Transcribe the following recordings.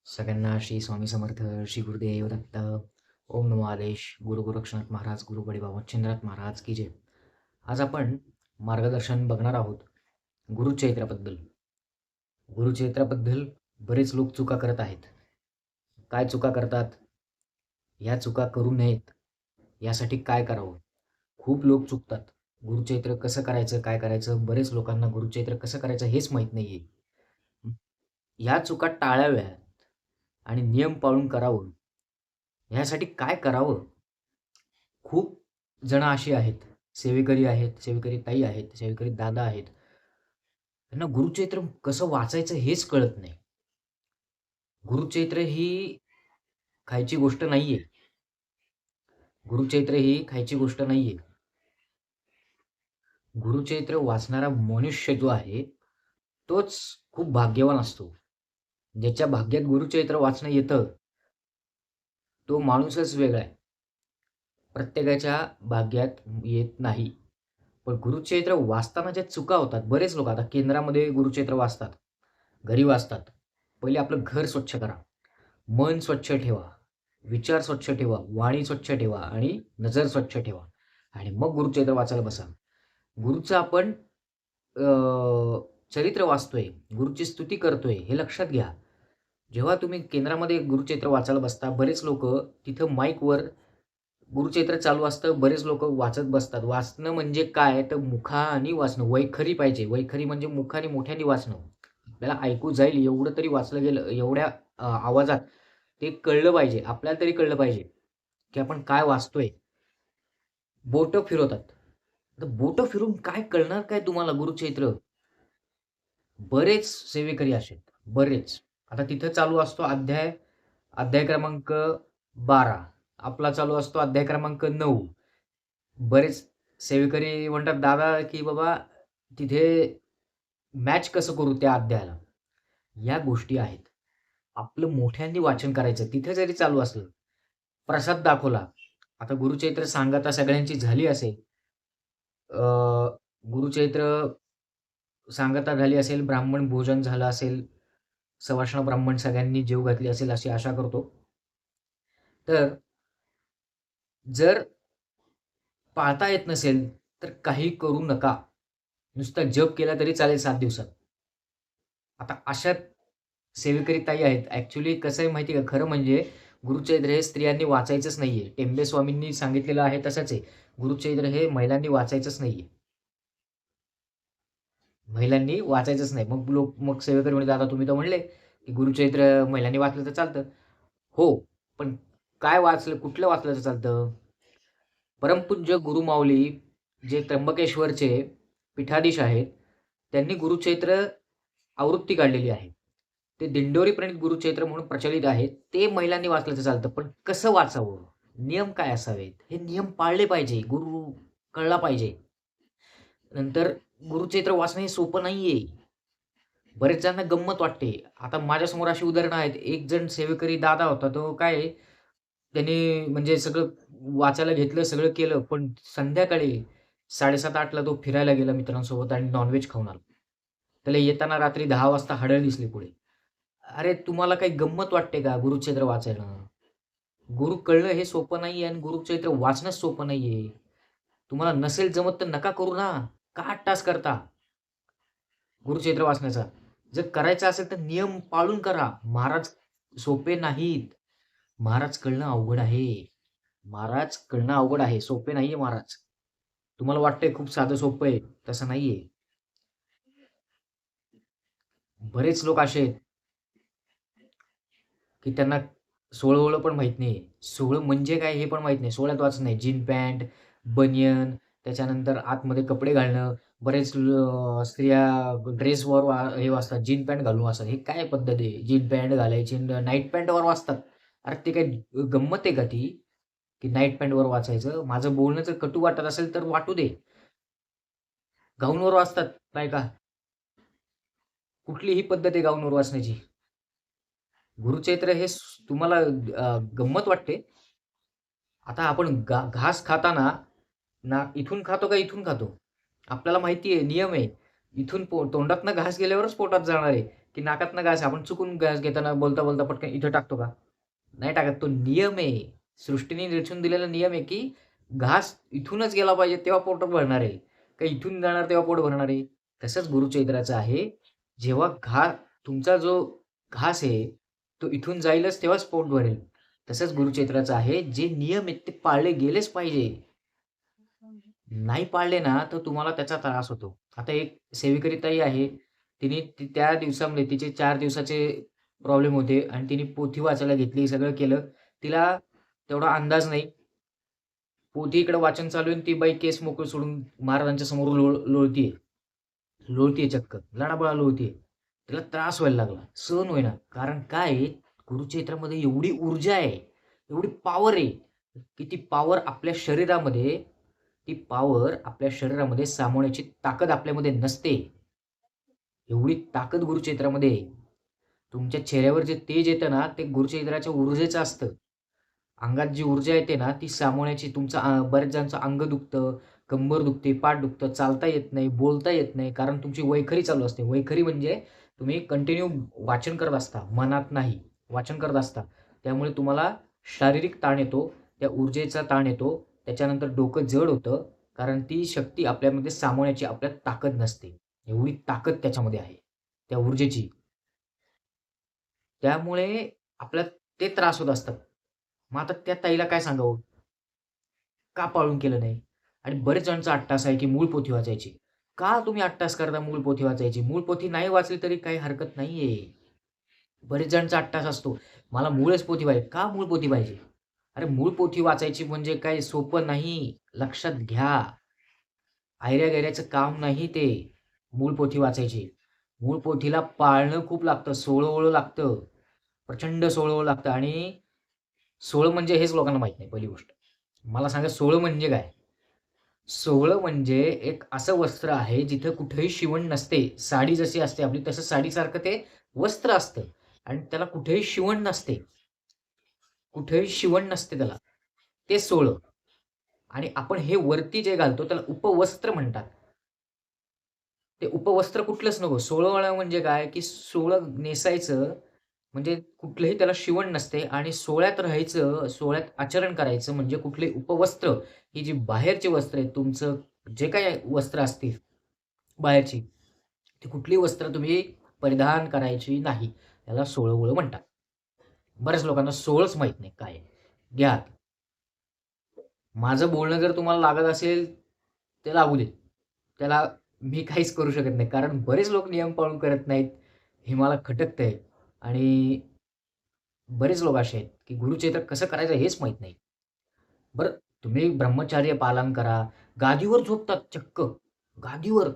सगळ्यांना श्री स्वामी समर्थ, श्री गुरुदेव दत्त, ओम नमो आदेश, गुरु गोरक्षनाथ महाराज, गुरु बळीबाबा मच्छिंद्रनाथ महाराज की जय. आज आपण मार्गदर्शन बघणार आहोत गुरुचरित्राबद्दल. गुरुचरित्राबद्दल बरेच लोक चुका करत आहेत. काय चुका करतात? ह्या चुका करू नयेत यासाठी काय करावं? खूप लोक चुकतात. गुरुचरित्र कसं करायचं, काय करायचं? बरेच लोकांना गुरुचरित्र कसं करायचं हेच माहीत नाहीये. ह्या चुका टाळाव्यात आणि नियम पाळून करावं, ह्यासाठी काय करावं? खूप जण अशी आहेत, सेवेकरी आहेत, सेवेकरी ताई आहेत, सेवेकरी दादा आहेत. त्यांना गुरुचरित्र कसं वाचायचं हेच कळत नाही. गुरुचरित्र ही खायची गोष्ट नाहीये. गुरुचरित्र ही खायची गोष्ट नाहीये. गुरुचरित्र वाचणारा मनुष्य जो आहे, तोच खूप भाग्यवान असतो. ज्याच्या भाग्यात गुरुचरित्र वाचणं येतं, तो माणूसच वेगळा आहे. प्रत्येकाच्या भाग्यात येत नाही. पण गुरुचरित्र वाचताना ज्या चुका होतात, बरेच लोक आता केंद्रामध्ये गुरुचरित्र वाचतात, घरी वाचतात. पहिले आपलं घर स्वच्छ करा, मन स्वच्छ ठेवा, विचार स्वच्छ ठेवा, वाणी स्वच्छ ठेवा आणि नजर स्वच्छ ठेवा आणि मग गुरुचरित्र वाचायला बसा. गुरुचं आपण चरित्र वाचतोय, गुरुची स्तुती करतोय हे लक्षात घ्या. जेव्हा तुम्ही केंद्रामध्ये गुरुचरित्र वाचायला बसता, बरेच लोकं तिथं माईकवर गुरुचरित्र चालू असतं, बरेच लोकं वाचत बसतात. वाचणं म्हणजे काय? तर मुखाने वाचणं. वैखरी पाहिजे. वैखरी म्हणजे मुखाने मोठ्याने वाचणं. आपल्याला ऐकू जाईल एवढं तरी वाचलं गेलं, एवढ्या आवाजात ते कळलं पाहिजे. आपल्याला तरी कळलं पाहिजे, की आपण काय वाचतोय. बोटं फिरवतात. तर बोटं फिरून काय कळणार काय तुम्हाला गुरुचरित्र? बरेच सेवेकरी असे आहेत. बरेच. आता तिथं चालू असतो अध्याय अध्याय क्रमांक 12. आपला चालू असतो अध्याय क्रमांक 9. बरेच सेवेकरी म्हणतात, "दादा, की बाबा तिथे मॅच कसं करू त्या अध्यायाला?" या गोष्टी आहेत. आपलं मोठ्यांनी वाचन करायचं. तिथे जरी चालू असलं, प्रसाद दाखवला. आता गुरुचरित्र सांगता सगळ्यांची झाली असेल. अ, गुरुचरित्र सांगता झाली असेल, ब्राह्मण भोजन झालं असेल, सवाष्ण ब्राह्मण सगळ्यांनी जेव घातली असेल अशी आशा करतो. तर जर पाळता येत नसेल, तर काही करू नका. नुसता जप केला तरी चालेल 7 दिवसात. आता अशा सेवेकरी ताई आहेत. ॲक्चुअली कसं आहे माहिती आहे का? खरं म्हणजे गुरुचरित्र हे स्त्रियांनी वाचायचंच नाहीये. टेंबे स्वामींनी सांगितलेलं आहे तसंच आहे. गुरुचरित्र हे महिलांनी वाचायचंच नाहीये. महिलांनी वाचायचंच नाही. मग सेवेकरी म्हणे, "दादा तुम्ही तर म्हणले, की गुरुचरित्र महिलांनी वाचलं तर चालतं." हो, पण काय वाचलं, कुठलं वाचलं तर चालतं? परमपूज्य गुरुमाऊली जे त्र्यंबकेश्वरचे पीठाधीश आहेत, त्यांनी गुरुचरित्र आवृत्ती काढलेली आहे. ते दिंडोरी प्रणीत गुरुचरित्र म्हणून प्रचलित आहे. ते महिलांनी वाचलं तर चालतं. पण कसं वाचावं? नियम काय असावेत? हे नियम पाळले पाहिजे. गुरु कळला पाहिजे. नंतर गुरुचरित्र वाचणं हे सोपं नाहीये. बरेच जणांना गंमत वाटते. आता माझ्यासमोर अशी उदाहरणं आहेत. एक जण सेवेकरी दादा होता. तो काय आहे, त्याने म्हणजे सगळं वाचायला घेतलं, सगळं केलं. पण संध्याकाळी 7:30-8:00ला तो फिरायला गेला मित्रांसोबत आणि नॉन खाऊन आला. त्याला येताना रात्री 10 वाजता हडळ दिसली पुढे. अरे, तुम्हाला काही गंमत वाटते का गुरुचरित्र वाचायला? गुरु कळणं हे सोपं नाहीये आणि गुरुचरित्र वाचणंच सोपं नाहीये. तुम्हाला नसेल जमत तर नका करू ना. का टास करता गुरुचरित्र वाचण्याचा? जर करायचं असेल तर नियम पाळून करा. महाराज सोपे नाहीत. महाराज कळणं अवघड आहे. महाराज कळणं अवघड आहे. सोपे नाहीये महाराज. तुम्हाला वाटतंय खूप साधं सोपं आहे. तसं नाहीये. बरेच लोक असे आहेत, की त्यांना सोळं-ओळं पण माहीत नाहीये. सोहळं म्हणजे काय हे पण माहीत नाही. सोहळ्यात वाचत नाही. जीन पॅन्ट, बनियन, त्याच्यानंतर आतमध्ये कपडे घालणं. बरेच स्त्रिया ड्रेसवर हे वाचतात, जीन पॅन्ट घालून वाचतात. हे काय पद्धत आहे? जीन पॅन्ट घालायची आणि नाईट पॅन्टवर वाचतात. अरे ते काय गंमत आहे का ती? की नाईट पॅन्टवर वाचायचं? माझं बोलणं जर कटू वाटत असेल तर वाटू दे. गाऊनवर वाचतात बायका. कुठली ही पद्धत आहे गाऊनवर वाचण्याची? गुरुचरित्र हे तुम्हाला गंमत वाटते? आता आपण घास खाताना ना इथून खातो का इथून खातो? आपल्याला माहिती आहे, नियम आहे. इथून तोंडातनं घास गेल्यावरच पोटात जाणार आहे. की नाकातनं घास आपण चुकून घास घेताना बोलता-बोलता पटकन इथं टाकतो का? नाही टाकत. तो नियम आहे. सृष्टीने रचून दिलेला नियम आहे, की घास इथूनच गेला पाहिजे तेव्हा पोट भरणार आहे. का इथून जाणार तेव्हा पोट भरणार आहे. तसंच गुरुचरित्राचं आहे. जेव्हा तुमचा जो घास आहे, तो इथून जाईलच तेव्हाच पोट भरेल. तसंच गुरुचरित्राचं आहे. जे नियम आहेत ते पाळले गेलेच पाहिजे. नाही पाळले ना, तर तुम्हाला त्याचा त्रास होतो. आता एक सेवेकरी ताई आहे. तिने त्या दिवसामध्ये तिचे 4 दिवसाचे प्रॉब्लेम होते आणि तिने पोथी वाचायला घेतली, सगळं केलं. तिला तेवढा अंदाज नाही. पोथी इकडे वाचन चालू आहे आणि ती बाई केस मोकळे सोडून महाराजांच्या समोर लोळतीये. लोळतीये चक्क. लडाबडा लोळतीये. तिला त्रास व्हायला लागला. सहन होईना. कारण काय आहे, कुरुक्षेत्रामध्ये एवढी ऊर्जा आहे, एवढी पॉवर आहे, की ती पॉवर आपल्या शरीरामध्ये सामावण्याची ताकद आपल्यामध्ये नसते. एवढी ताकद गुरुचरित्रामध्ये आहे. तुमच्या चेहऱ्यावर जे तेज येतं ना, ते गुरुचरित्राच्या ऊर्जेचं असतं. अंगात जी ऊर्जा येते ना, ती सामावण्याची बऱ्याच जणांचं अंग दुखतं, कंबर दुखते, पाठ दुखतं, चालता येत नाही, बोलता येत नाही, कारण तुमची वैखरी चालू असते. वैखरी म्हणजे तुम्ही कंटिन्यू वाचन करत असता, मनात नाही, वाचन करत असता. त्यामुळे तुम्हाला शारीरिक ताण येतो, त्या ऊर्जेचा ताण येतो. त्याच्यानंतर डोकं जड होतं, कारण ती शक्ती आपल्यामध्ये सामावण्याची आपल्यात ताकद नसते. एवढी ताकद त्याच्यामध्ये आहे, त्या ऊर्जेची. त्यामुळे आपल्याला ते त्रास होत असतात. मग आता त्या ताईला काय सांगावं? का पाळून केलं नाही? आणि बरेच जणांचा अट्टास आहे, की मूळ पोथी वाचायची. का तुम्ही अट्टास करता मूळ पोथी वाचायची? मूळ पोथी नाही वाचली तरी काही हरकत नाहीये. बरेच जणांचा अट्टास असतो. मला मूळच पोथी पाहिजे. का मूळ पोथी पाहिजे? अरे मूळ पोथी वाचायची म्हणजे काही सोपं नाही. लक्षात घ्या. ऐऱ्या-गैऱ्याचं काम नाही ते. मूळ पोथी वाचायची. मूळ पोथीला पाळणं खूप लागतं. सोळं-ओळं लागतं. प्रचंड सोळं-ओळं लागतं आणि सोळं म्हणजे हेच लोकांना माहीत नाही पहिली गोष्ट. मला सांगा सोळं म्हणजे काय? सोहळं म्हणजे एक असं वस्त्र आहे, जिथं कुठेही शिवण नसते. साडी जशी असते आपली, तसं साडीसारखं ते वस्त्र असतं आणि त्याला कुठेही शिवण नसते. कुठेही शिवण नसते त्याला. ते सोहळं आणि आपण हे वरती जे घालतो त्याला उपवस्त्र म्हणतात. ते उपवस्त्र कुठलंच नको. सोहळं म्हणजे काय, की सोहळं नेसायचं म्हणजे कुठलंही त्याला शिवण नसते आणि सोहळ्यात राहायचं, सोहळ्यात आचरण करायचं म्हणजे कुठले उपवस्त्र, ही जी बाहेरची वस्त्र आहेत, तुमचं जे काही वस्त्र असतील बाहेरची, ती कुठली वस्त्र तुम्ही परिधान करायची नाही. त्याला सोहळं-ओहळं म्हणतात. बऱ्याच लोकांना सोहळंच माहीत नाही काय आहे. घ्या आता. माझं बोलणं जर तुम्हाला लागत असेल, ते लागू दे. त्याला मी काहीच करू शकत नाही. कारण बरेच लोक नियम पाळून करत नाहीत. हे मला खटकतंय आणि बरेच लोक असे आहेत, की गुरुचरित्र कसं करायचं हेच माहीत नाही. बरं तुम्ही ब्रह्मचर्य पालन करा. गादीवर झोपतात चक्क. गादीवर.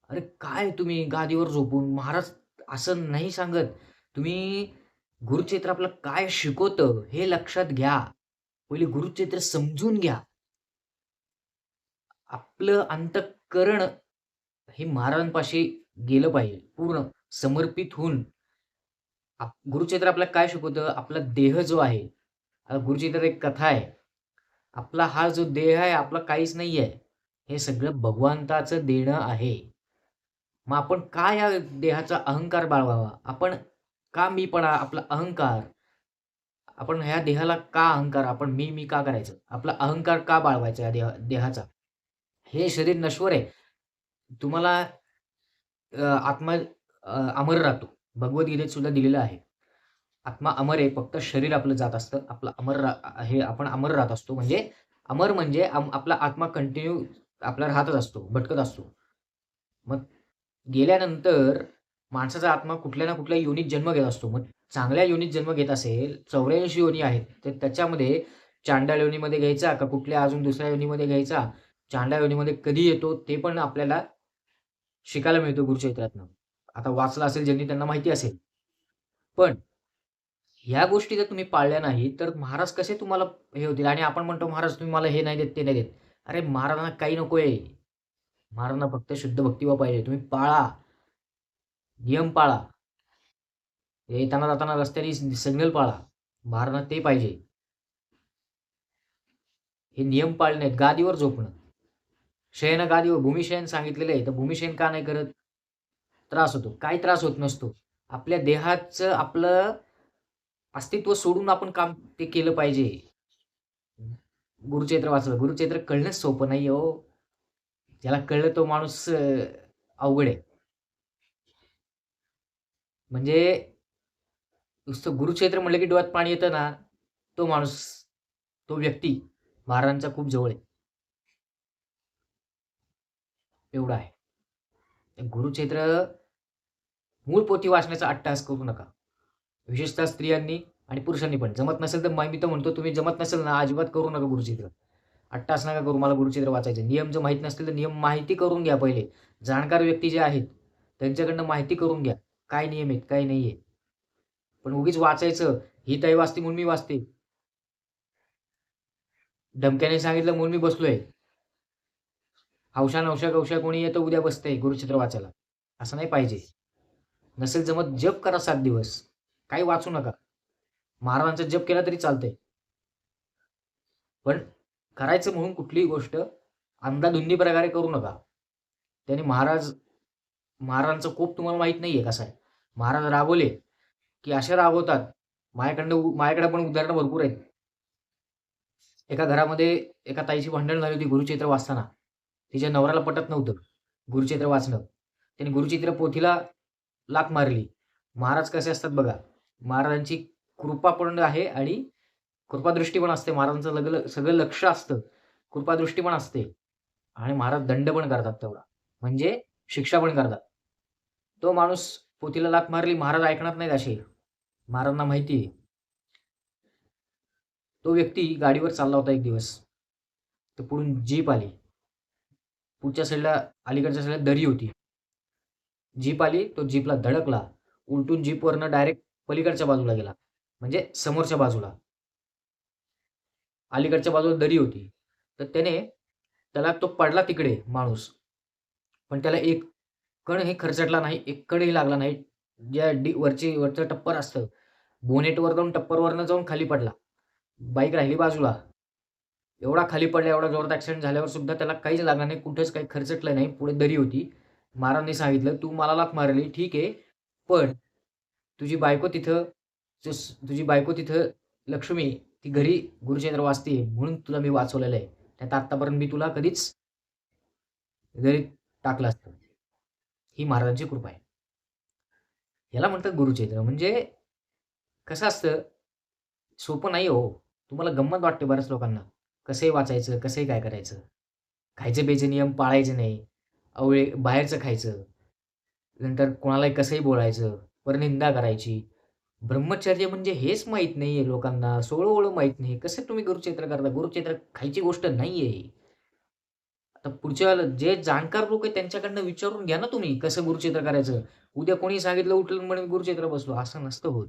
अरे काय तुम्ही गादीवर झोपून महाराज असं नाही सांगत. तुम्ही गुरुचरित्र आपलं काय शिकवतं हे लक्षात घ्या. पहिले गुरुचरित्र समजून घ्या. आपलं अंतःकरण हे महाराजांपाशी गेलं पाहिजे. पूर्ण समर्पित होऊन गुरुचरित्र आपल्याला काय शिकवतं? आपला देह जो आहे, गुरुचरित्रात एक कथा आहे. आपला हा जो देह आहे, आपला काहीच नाहीये. हे सगळं भगवंताचं देणं आहे. मग आपण का या देहाचा अहंकार बाळगावा? आपण का मीपणा, आपला अहंकार, आपण ह्या देहाला का अहंकार, आपण मी का करायचं? आपला अहंकार का बाळगायचा या देहाचा? हे शरीर नश्वर आहे. तुम्हाला आत्मा अमर राहतो. भगवद्गीतेत सुद्धा दिलेलं आहे. आत्मा अमर आहे. फक्त शरीर आपलं जात असतं. आपलं हे आपण अमर राहत असतो. म्हणजे अमर म्हणजे आपला आत्मा कंटिन्यू आपला राहतच असतो, भटकत असतो. मग गेल्यानंतर माणसाचा आत्मा कुठल्या ना कुठल्या योनीत जन्म घेत असतो. मग चांगल्या योनीत जन्म घेत असेल, 84 योनी आहेत. तर त्याच्यामध्ये चांडाळ योनीमध्ये घ्यायचा का कुठल्या अजून दुसऱ्या योनीमध्ये घ्यायचा? चांडाळ योनीमध्ये कधी येतो ते पण आपल्याला शिकायला मिळतं गुरुचरित्रातनं. आता वाचलं असेल ज्यांनी त्यांना माहिती असेल. पण ह्या गोष्टी जर तुम्ही पाळल्या नाही, तर महाराज कसे तुम्हाला हे होतील आणि आपण म्हणतो, "महाराज तुम्ही मला हे नाही देत, ते नाही देत." अरे महाराजांना काही नकोय. महाराजांना फक्त शुद्ध भक्तिभाव पाहिजे. तुम्ही पाळा, नियम पाळा. येताना जाताना रस्त्याने सिग्नल पाळा. महाराजांना ते पाहिजे. हे नियम पाळणे आहेत. गादीवर झोपणं. शयन गादीवर भूमिशयन सांगितलेलं आहे. तर भूमिशयन का नाही करत? त्रास होतो. काही त्रास होत नसतो. आपल्या देहाचं आपलं अस्तित्व सोडून आपण काम ते केलं पाहिजे. गुरुचरित्र वाचलं. गुरुचरित्र कळणंच सोपं नाही हो. ज्याला कळलं तो माणूस अवघड आहे. म्हणजे नुसतं गुरुक्षेत्र म्हटलं की डोळ्यात पाणी येतं ना, तो माणूस, तो व्यक्ती महाराजांच्या खूप जवळ आहे. एवढं आहे. गुरुचरित्र मूळ पोथी वाचण्याचा अट्टहास करू नका. विशेषतः स्त्रियांनी आणि पुरुषांनी पण. जमत नसेल तर मी तर म्हणतो तुम्ही जमत नसेल ना, अजिबात करू नका गुरुचरित्र. अट्टहास नका करू मला गुरुचरित्र वाचायचं. नियम जर माहीत नसतील तर नियम माहिती करून घ्या पहिले. जाणकार व्यक्ती जे आहेत, त्यांच्याकडनं माहिती करून घ्या. काय नियम आहेत, काय नाहीये. पण उगीच वाचायचं, ही ताई वाचते म्हणून मी वाचते. धमक्याने सांगितलं म्हणून मी बसलोय. हौशा नवशा गवशा कोणी येतं उद्या बसतंय गुरुचित्र वाचायला. असं नाही पाहिजे. नसेल जमत जप करा 7 दिवस. काही वाचू नका. महाराजांचा जप केला तरी चालतंय. पण करायचं म्हणून कुठलीही गोष्ट अंधाधुंदी प्रकारे करू नका. त्याने महाराजांचा कोप तुम्हाला माहीत नाहीये कसा आहे. महाराज रागवले, की असे रागवतात. माझ्याकडे पण उदाहरणं भरपूर आहेत. एका घरामध्ये एका ताईची भांडण झाली होती गुरुचरित्र वाचताना. तिच्या नवऱ्याला पटत नव्हतं गुरुचरित्र वाचणं. त्याने गुरुचरित्र पोथीला लाथ मारली. महाराज कसे असतात बघा. महाराजांची कृपा पण आहे आणि कृपादृष्टी पण असते. महाराजांचं सगळं लक्ष असतं. कृपादृष्टी पण असते आणि महाराज दंड पण करतात तेवढा. म्हणजे शिक्षा पण करतात. तो माणूस पोथीला लाथ मारली, महाराज ऐकणार नाहीत असे. महाराजांना माहिती आहे. तो व्यक्ती गाडीवर चालला होता एक दिवस. तर पुढून जीप आली. पुढच्या साईडला अलीकडच्या साईडला दरी होती. जीप आली, तो जीपला धडकला. उलटून जीपवरनं डायरेक्ट पलीकडच्या बाजूला गेला. म्हणजे समोरच्या बाजूला. अलीकडच्या बाजूला दरी होती. तर त्याला तो पडला तिकडे माणूस. पण त्याला एक कणही खरचटला नाही, एक कणही लागला नाही. ज्या वरचं टप्पर असतं, बोनेटवर जाऊन टप्परवरनं जाऊन खाली पडला. बाईक राहिली बाजूला. एवढा खाली पडला, एवढा जोरात ॲक्सिडेंट झाल्यावर सुद्धा त्याला काहीच लागलं नाही. कुठेच काही खरचटलं नाही. पुढे दरी होती. महाराजांनी सांगितलं, "तू मला लाथ मारली ठीक आहे, पण तुझी बायको तिथं तुझी बायको तिथं लक्ष्मी ती घरी गुरुचरित्र वाचते म्हणून तुला मी वाचवलेलं आहे. नाहीतर आत्तापर्यंत मी तुला कधीच घरी टाकलं असतं." ही महाराजांची कृपा आहे. याला म्हणतात गुरुचरित्र. म्हणजे कसं असतं, सोपं नाही हो. तुम्हाला गंमत वाटते बऱ्याच लोकांना. कसंही वाचायचं, कसंही काय करायचं. खायचे-प्यायचे नियम पाळायचे नाही. अवळे बाहेरचं खायचं. नंतर कोणालाही कसंही बोलायचं, परनिंदा करायची. ब्रह्मचर्य म्हणजे हेच माहीत नाहीये लोकांना. सोळं-ओळं माहीत नाही. कसं तुम्ही गुरुचरित्र करता? गुरुचरित्र खायची गोष्ट नाहीये. आता पुढच्या जे जाणकार लोक आहेत त्यांच्याकडनं विचारून घ्या ना तुम्ही, कसं गुरुचरित्र करायचं. उद्या कोणी सांगितलं उठलं म्हणे गुरुचरित्र बसलो, असं नसतं होत.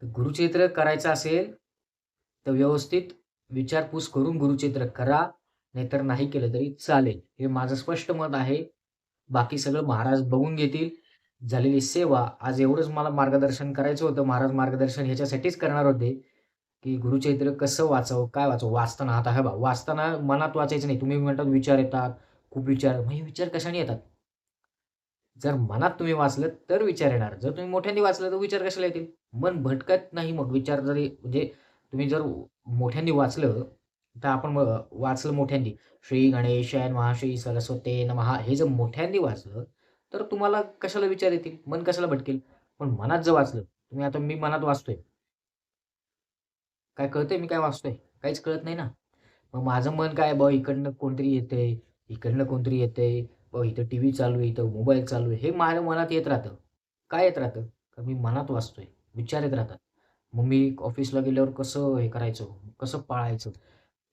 तर गुरुचरित्र करायचं असेल, तर व्यवस्थित विचारपूस करून गुरुचरित्र करा. नाहीतर नाही केलं तरी चालेल. हे माझं स्पष्ट मत आहे. बाकी सगळं महाराज बघून घेतील. झालेली सेवा आज एवढंच मला मार्गदर्शन करायचं होतं. महाराज मार्गदर्शन ह्याच्यासाठीच करणार होते, की गुरुचरित्र कसं वाचावं, काय वाचावं? वाचताना आता हे पहा, वाचताना मनात वाचायचं नाही. तुम्ही म्हणतात विचार येतात, खूप विचार. मग हे विचार कशाने येतात? जर मनात तुम्ही वाचलं तर विचार येणार. जर तुम्ही मोठ्याने वाचलं तर विचार कशाला येतील? मन भटकत नाही मग विचार जरी म्हणजे तुम्ही जर मोठ्यांनी वाचलं, तर आपण वाचलं मोठ्यांनी. श्री गणेशाय नमः, श्री सरस्वते नमः हे जर मोठ्यांनी वाचलं, तर तुम्हाला कशाला विचार येतील? मन कशाला भटकेल? पण मनात जर वाचलं, तुम्ही आता मी मनात वाचतोय. काय कळतंय मी काय वाचतोय? काहीच कळत नाही ना. मग माझं मन काय बुवा इकडनं कोणतरी येतंय, इकडनं कोणतरी येतंय, बुवा इथं टीव्ही चालू आहे, इथं मोबाईल चालू आहे. हे माझ्या मनात येत राहतं. काय येत राहतं? तर मी मनात वाचतोय. विचार येत राहतात. मग मी ऑफिसला गेल्यावर कसं हे करायचं? कसं पाळायचं?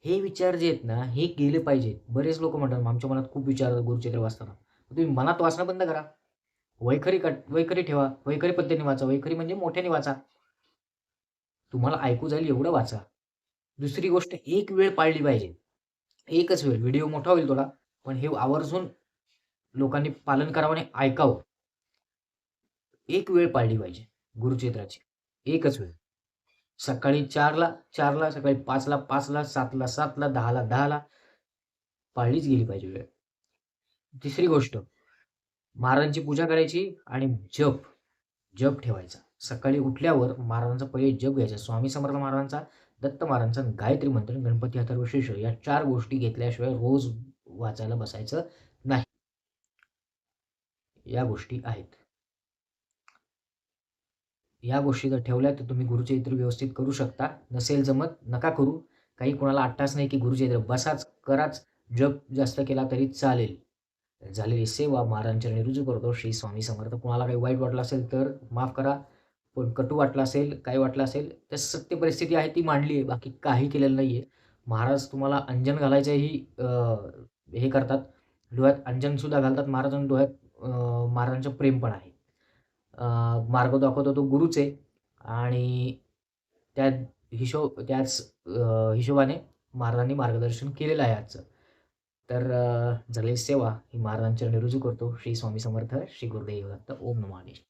हे विचार जे आहेत ना, हे गेले पाहिजेत. बरेच लोकं म्हणतात, "आमच्या मनात खूप विचार येतात गुरुचरित्र वाचताना." तुम्ही मनात वाचणं बंद करा. वैखरी ठेवा. वैखरी पद्धतीने वाचा. वैखरी म्हणजे मोठ्याने वाचा. तुम्हाला ऐकू जाईल एवढं वाचा. दुसरी गोष्ट एक वेळ पाळली पाहिजे. एकच वेळ. व्हिडिओ मोठा होईल थोडा, पण हे आवर्जून लोकांनी पालन करावं आणि ऐकावं. एक वेळ पाळली पाहिजे गुरुचरित्राची. एकच वेळ. सकाळी 4ला, सकाळी 5ला, 7ला, 10ला, 10ला पाळलीच गेली पाहिजे वेळ. तिसरी गोष्ट महाराजांची पूजा करायची आणि जप, जप ठेवायचा. सकाळी उठल्यावर महाराजांचा पहिले जप घ्यायचा. स्वामी समर्थ महाराजांचा, दत्त महाराजांचा, गायत्री मंत्र, गणपती अथर्वशीर्ष या 4 गोष्टी घेतल्याशिवाय रोज वाचायला बसायचं नाही. या गोष्टी आहेत. या गोष्टी जर ठेवल्या तर तुम्ही गुरुचरित्र व्यवस्थित करू शकता. नसेल जमत नका करू. काही कोणाला अट्टास नाही की गुरुचरित्र बसाच, कराच, जप जास्त केला तरी चालेल. झालेली सेवा महाराजांचरणी रुजू करतो. श्री स्वामी समर्थ. कोणाला काही वाईट वाटलं असेल तर माफ करा. पण कटू वाटलं असेल, काही वाटलं असेल, तर सत्य परिस्थिती आहे ती मांडली आहे. बाकी काही केलेलं नाहीये. महाराज तुम्हाला अंजन घालायचंही हे करतात. डोळ्यात अंजनसुद्धा घालतात. महाराजांच्या डोळ्यात महाराजांचं प्रेम पण आहे. मार्ग दाखवतो तो गुरुच आहे आणि त्या त्याच हिशोबाने महाराजांनी मार्गदर्शन केलेलं आहे आजचं. तर झालेली सेवा ही महाराजांच्या चरणी रुजू करतो. श्री स्वामी समर्थ. श्री गुरुदेव दत्त. ओम नमः नारायण.